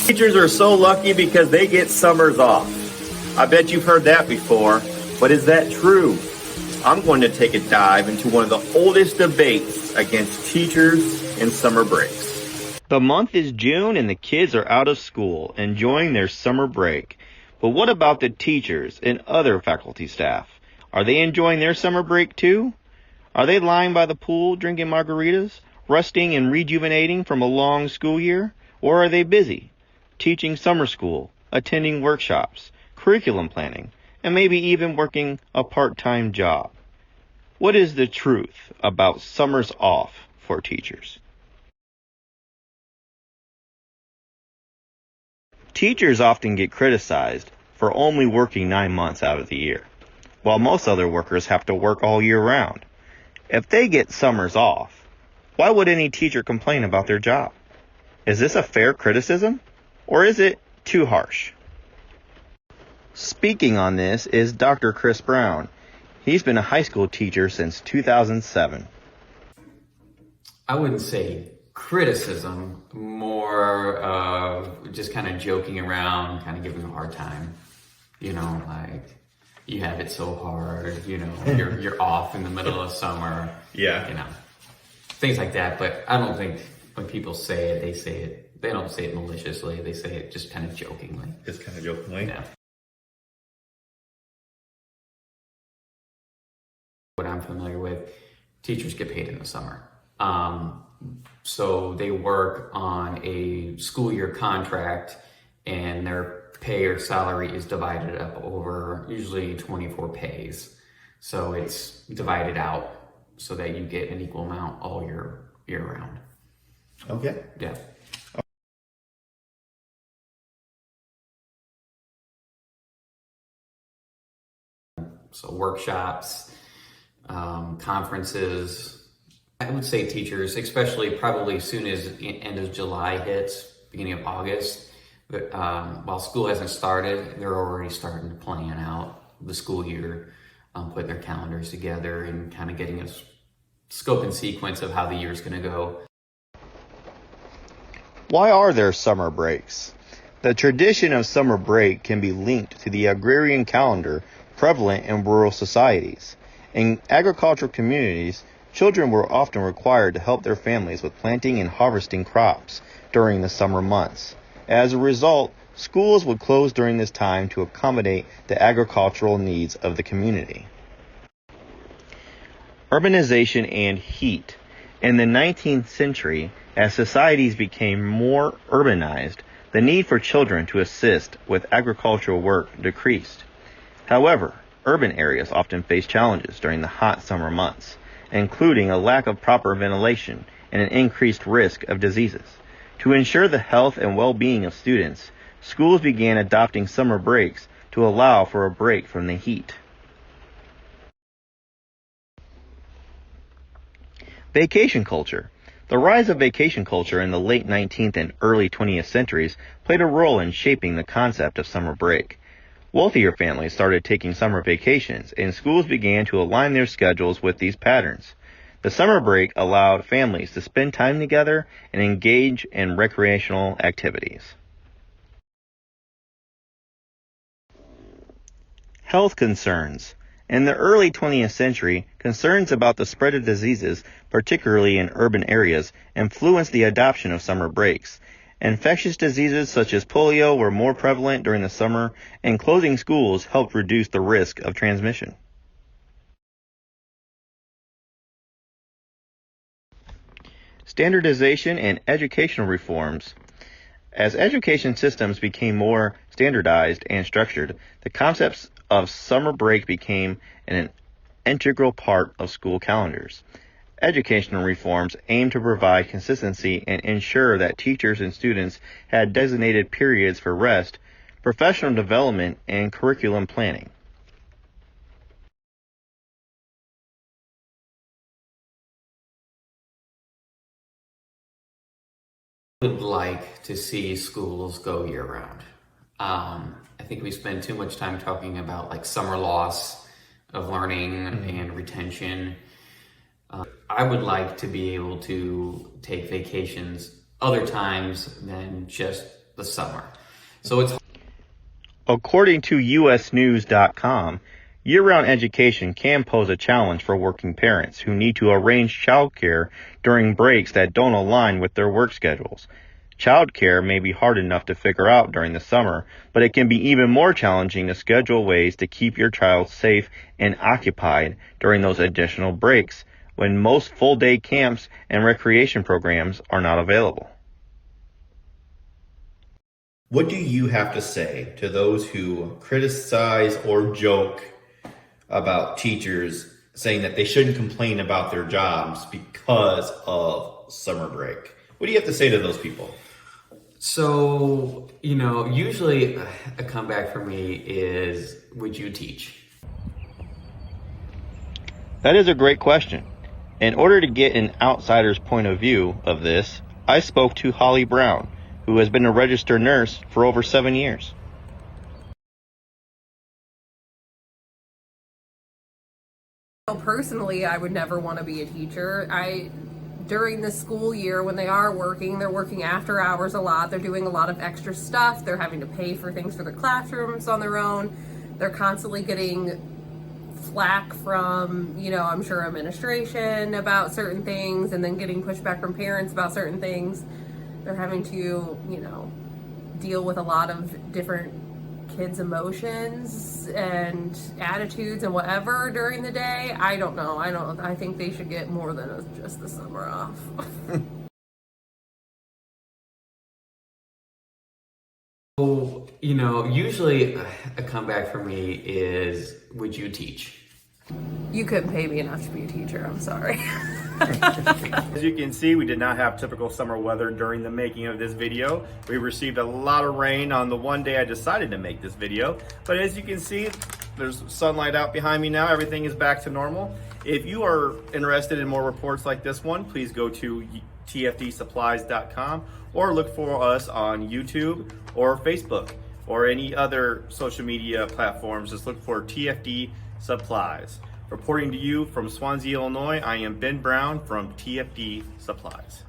Teachers are so lucky because they get summers off. I bet you've heard that before, but is that true? I'm going to take a dive into one of the oldest debates against teachers and summer breaks. The month is June and the kids are out of school, enjoying their summer break. But what about the teachers and other faculty staff? Are they enjoying their summer break too? Are they lying by the pool drinking margaritas, resting and rejuvenating from a long school year? Or are they busy, teaching summer school, attending workshops, curriculum planning, and maybe even working a part-time job? What is the truth about summers off for teachers? Teachers often get criticized for only working 9 months out of the year, while most other workers have to work all year round. If they get summers off, why would any teacher complain about their job? Is this a fair criticism, or is it too harsh? Speaking on this is Dr. Chris Brown. He's been a high school teacher since 2007. I wouldn't say criticism, more of just kind of joking around, kind of giving them a hard time. You know, like, you have it so hard, you know, you're off in the middle of summer. Yeah. You know, things like that. But I don't think when people say it, they don't say it maliciously. They say it just kind of jokingly. Just kind of jokingly? Yeah. What I'm familiar with, teachers get paid in the summer. So they work on a school year contract and their pay or salary is divided up over usually 24 pays. So it's divided out so that you get an equal amount all year round. Okay. Yeah. So workshops, conferences. I would say teachers, especially probably as soon as the end of July hits, beginning of August, while school hasn't started, they're already starting to plan out the school year, putting their calendars together and kind of getting a scope and sequence of how the year's going to go. Why are there summer breaks? The tradition of summer break can be linked to the agrarian calendar prevalent in rural societies. In agricultural communities, children were often required to help their families with planting and harvesting crops during the summer months. As a result, schools would close during this time to accommodate the agricultural needs of the community. Urbanization and heat. In the 19th century, as societies became more urbanized, the need for children to assist with agricultural work decreased. However, urban areas often face challenges during the hot summer months, including a lack of proper ventilation and an increased risk of diseases. To ensure the health and well-being of students, schools began adopting summer breaks to allow for a break from the heat. Vacation culture. The rise of vacation culture in the late 19th and early 20th centuries played a role in shaping the concept of summer break. Wealthier families started taking summer vacations, and schools began to align their schedules with these patterns. The summer break allowed families to spend time together and engage in recreational activities. Health concerns. In the early 20th century, concerns about the spread of diseases, particularly in urban areas, influenced the adoption of summer breaks. Infectious diseases such as polio were more prevalent during the summer, and closing schools helped reduce the risk of transmission. Standardization and educational reforms. As education systems became more standardized and structured, the concepts of summer break became an integral part of school calendars. Educational reforms aim to provide consistency and ensure that teachers and students had designated periods for rest, professional development, and curriculum planning. I would like to see schools go year round. I think we spend too much time talking about like summer loss of learning and retention. I would like to be able to take vacations other times than just the summer. So it's According to usnews.com, year-round education can pose a challenge for working parents who need to arrange childcare during breaks that don't align with their work schedules. Childcare may be hard enough to figure out during the summer, but it can be even more challenging to schedule ways to keep your child safe and occupied during those additional breaks when most full-day camps and recreation programs are not available. What do you have to say to those who criticize or joke about teachers saying that they shouldn't complain about their jobs because of summer break? What do you have to say to those people? So, usually a comeback for me is, would you teach? That is a great question. In order to get an outsider's point of view of this, I spoke to Holly Brown, who has been a registered nurse for over 7 years. Personally, I would never want to be a teacher. During the school year, when they are working, they're working after hours a lot. They're doing a lot of extra stuff. They're having to pay for things for their classrooms on their own. They're constantly getting flack from, I'm sure administration about certain things, and then getting pushback from parents about certain things. They're having to, deal with a lot of different kids' emotions and attitudes and whatever during the day. I don't know. I think they should get more than just the summer off. So, usually a comeback for me is, would you teach? You couldn't pay me enough to be a teacher. I'm sorry. As you can see, we did not have typical summer weather during the making of this video. We received a lot of rain on the one day I decided to make this video. But as you can see, there's sunlight out behind me now. Everything is back to normal. If you are interested in more reports like this one, please go to tfdsupplies.com or look for us on YouTube or Facebook or any other social media platforms. Just look for TFD Supplies. Reporting to you from Swansea, Illinois, I am Ben Brown from TFD Supplies.